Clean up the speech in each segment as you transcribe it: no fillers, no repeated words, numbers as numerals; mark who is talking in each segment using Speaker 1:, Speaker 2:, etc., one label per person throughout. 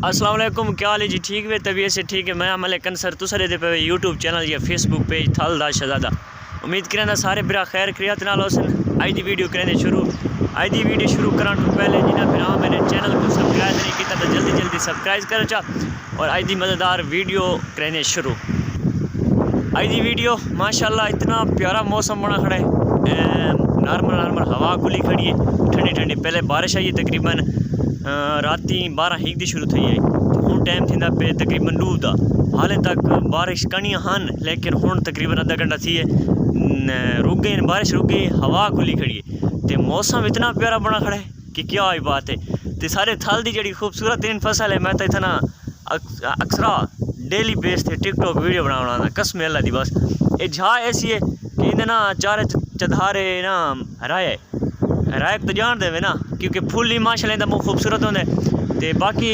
Speaker 1: अस्सलाम वालेकुम, क्या हाल है जी? ठीक है, तबीयत से ठीक है। मैं अमल कंसर तुसरे दे पे यूट्यूब चैनल या फेसबुक पेज थल दा शहजादा। उम्मीद करें सारे बिरा खैर खैरियत नाल होसन। आज दी वीडियो करें शुरू। आज दी वीडियो शुरू कराने तो पहले जिन्हें फिर मेरे चैनल को सब्सक्राइब नहीं किया तो जल्दी जल्दी सब्सक्राइब करो चा। और आज दी मज़ेदार वीडियो करें शुरू। आज दी वीडियो माशाल्लाह इतना प्यारा मौसम बना खड़ा है। नॉर्मल हवा खुली खड़ी है, ठंडी ठंडी। पहले बारिश आई तकरीबन राती 12 दी शुरू थी है, तो हूँ टाइम थी पे तकरीबन 2 दा। हाले तक बारिश कणियाँ हन, लेकिन हूँ तकरीबन आधा घंटा थी है रुक गई, बारिश रुक गई, हवा खुली खड़ी है। तो मौसम इतना प्यारा बना खड़ा है कि क्या ही बात है। तो सारे थल की जी खूबसूरत फसल है। मैं तो इतना अक्सरा डेली बेस थे टिकटॉक वीडियो बनाना कसम अल्लाह दी। बस ये झा ऐसी है कि इन्हें ना चारे चधारे ना राय तो जान देवे ना, क्योंकि फुल ही माशाल्लाह इनका बहुत खूबसूरत होंगे। तो बाकी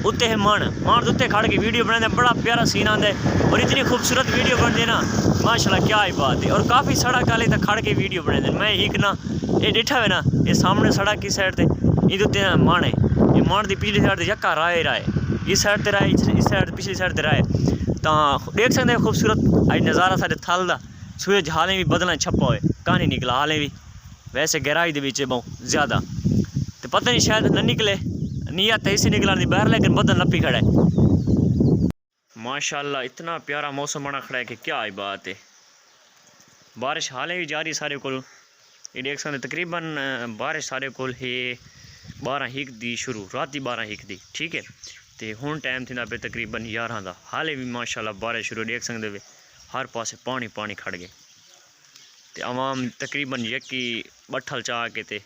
Speaker 1: उत्ते है मान उत्ते खड़ के वीडियो बनाते बड़ा प्यारा सीन आता है और इतनी खूबसूरत वीडियो बनती है ना माशाल्लाह, क्या ही बात है। और काफ़ी सड़क वाले तक खड़ के वीडियो बनाते हैं। मैं एक ना ये डिठा है ना, ये सामने सड़क की साइड से इधर मान है, ये मान की पिछली साइड से यक्का राय इस साइड से राय, इस साइड पिछली साइड से राय। तो देख सकते हैं खूबसूरत आज नज़ारा सारे थल का। सूरज हालें भी बदलना छप्पा हुए, कहानी निकला हालें भी वैसे गहराई के बहुत ज़्यादा। तो पता नहीं शायद न निकले, नीयत इसी निकला नहीं बाहर, लेकिन बदल नपी खड़ा है। माशाल्लाह इतना प्यारा मौसम बना खड़ा है कि क्या ही बात है। बारिश हालें भी जारी सारे को, ये देख सकते तकरीबन बारिश सारे को है 12 दी शुरू, राती 12 दी, ठीक है। तो हूँ टाइम थी पे तकरीबन 11 का। हाले भी माशाल्लाह बारिश शुरू, देख सकते वे हर पासे पानी खड़ गए। तो आवाम तकरीबन यकी बठल चाह के ते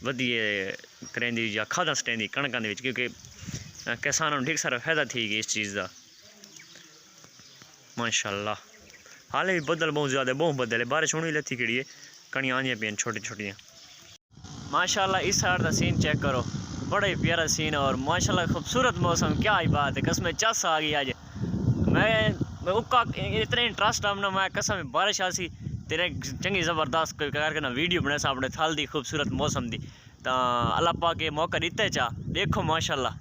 Speaker 1: वधिए करेंदी या खादा सटेंदी कणकां दे विच, क्योंकि किसानों ठीक सारा फायदा थी गई इस चीज़ का माशाल्लाह। हाले भी बदल बहुत ज़्यादा, बहुत बदल है। बारिश होनी लथी खड़ी है, कणियां आंदियां पियां छोटी छोटियां माशाल्लाह। इस साइड का सीन चेक करो, बड़ा ही प्यारा सीन और माशाल्लाह खूबसूरत मौसम, क्या ही बात है। कसम चस आ गई आज। मैं उक्का इतना इंटरेस्ट आमना, मैं कसम बारिश आसी तेरे चंगी ज़बरदस्त करके ना वीडियो बना सा अपने थल दी खूबसूरत मौसम दी। तो अल्लाह पाक के मौका दिता चा, देखो माशाल्लाह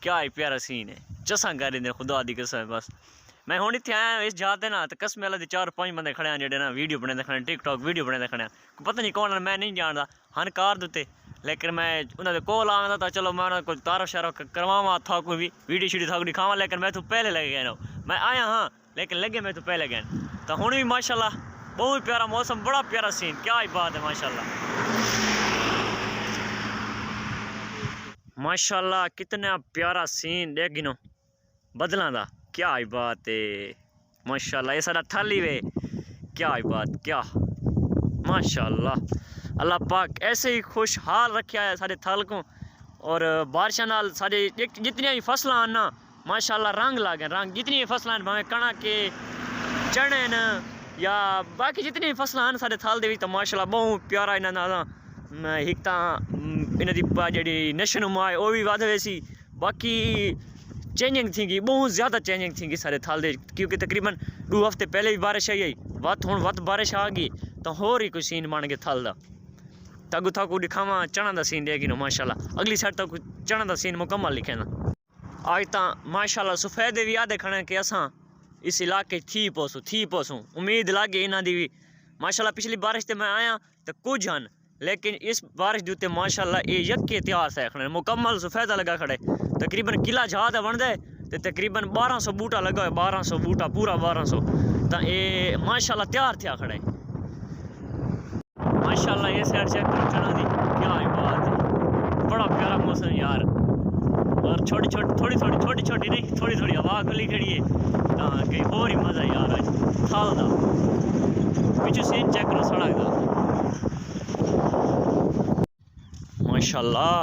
Speaker 1: क्या ही प्यारा सीन है। चसा कर दे खुदा दी कसम। बस मैं हूँ इतने आया इस जाते ना, तो कसम अल्लाह दे 4-5 बंदे खड़े हैं जेडे ना वीडियो बने खड़े, टिकटॉक वीडियो बने खड़े। पता नहीं कौन, मैं नहीं जानता हन कार दुते, लेकिन मैं उन्होंने कॉल आना था, चलो मैं उन्होंने कुछ तारफ शारफ करवावा था, कोई भी वीडियो शीडियो था दिखावा, लेकिन मैं तो पहले लगे गए ना। मैं आया हाँ, लेकिन लगे मैं तो पहले गए। तो हूँ भी माशाल्लाह बहुत प्यारा मौसम, बड़ा प्यारा सीन, क्या ही बात है माशाल्लाह। माशाल्लाह कितना प्यारा सीन देख गिनो बदलों का, क्या ही बात है माशाल्लाह। ये सारा थल ही वे, क्या ही बात, क्या माशाल्लाह। अल्लाह पाक ऐसे ही खुशहाल रखा है सारे थल को। और बारिशों नाल सारे जितनी भी फसल आना माशाल्लाह रंग लागे, रंग जितनी फसल भावें कणक के चने न या बाकी जितनी फसल हैं सारे थल दे तो माशाल्लाह बहुत प्यारा इन्होंने एक तो इन्हों की जी नशो नुमा है वह भी वध वैसी। बाकी चेंजिंग थी गई, बहुत ज़्यादा चेंजिंग थी गई सारे थल दे, क्योंकि तकरीबन 2 हफ्ते पहले भी बारिश आई वत हूँ वत बारिश आ गई, तो होर ही कोई सीन बन गया थल का। तगू थकू दिखावा चना का सीन देगी ना माशाल्लाह। अगली साइड तक चना का सीन मुकम्मल लिखे ना। आज तो माशाल्लाह सफेदे भी याद खड़े कि असा इस इलाके थी पोसूँ उम्मीद लागे इन्हों की भी माशाल्लाह। पिछली बारिश से मैं आया तो कुछ हन, लेकिन इस बारिश के उत्ते माशाल्लाह ये यके इतिहास है खड़े, मुकम्मल सफेदा लगा खड़े। तकरीबन किला जहाद बनता है तो तकरीबन 1200 बूटा लगा है, 1200 बूटा पूरा 1200। तो ये माशाल्लाह तैयार थे खड़े माशाल्लाह। ये साइड चेक करो चना दी, क्या ही बात है, बड़ा प्यारा मौसम यार। और छोटी छोटी नहीं, थोड़ी हवा खुली खड़ी है, तो कहीं और ही मज़ा यार आज थल का। पिछू सीन चेक करो सड़क का माशाल्लाह।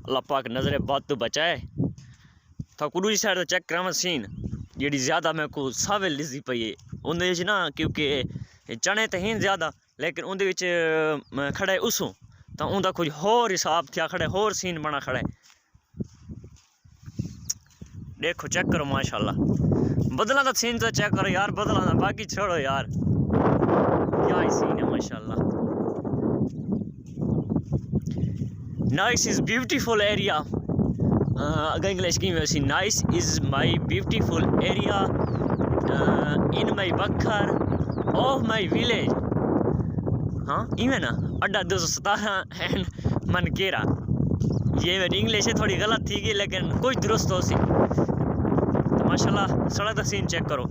Speaker 1: अल्लाह पाक नज़रे बात तो बचाए। तो दूसरी साइड तो चेक कराव सीन जी ज़्यादा मेरे को साविल दिसदी पई है उन्हें ना, क्योंकि चने तो हैं ज़्यादा, लेकिन उन्हें खड़े उसों तो उनका कुछ होर हिसाब थिया खड़े, होर सीन बना खड़े। देखो चेक करो माशाल्लाह, बदला का सीन तो चेक करो यार, बदला का बाकी छोड़ो यार, क्या ही सीन है माशाल्लाह। नाइस इज ब्यूटीफुल एरिया, अगर इंग्लिश की वैसी nice is my beautiful area in my बखर ऑफ माई विलेज। हाँ इवें ना अड्डा 217 एंड मनकेरा। ये मेरी इंग्लिश है थोड़ी गलत थी लेकिन कुछ दुरुस्त हो सी। तो माशाल्लाह सड़क का सीन चेक करो,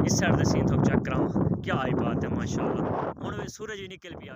Speaker 1: इस साइड का सीन तो चेक कराओ, क्या ही बात है माशाल्लाह। हुण सूरज भी निकल पिया।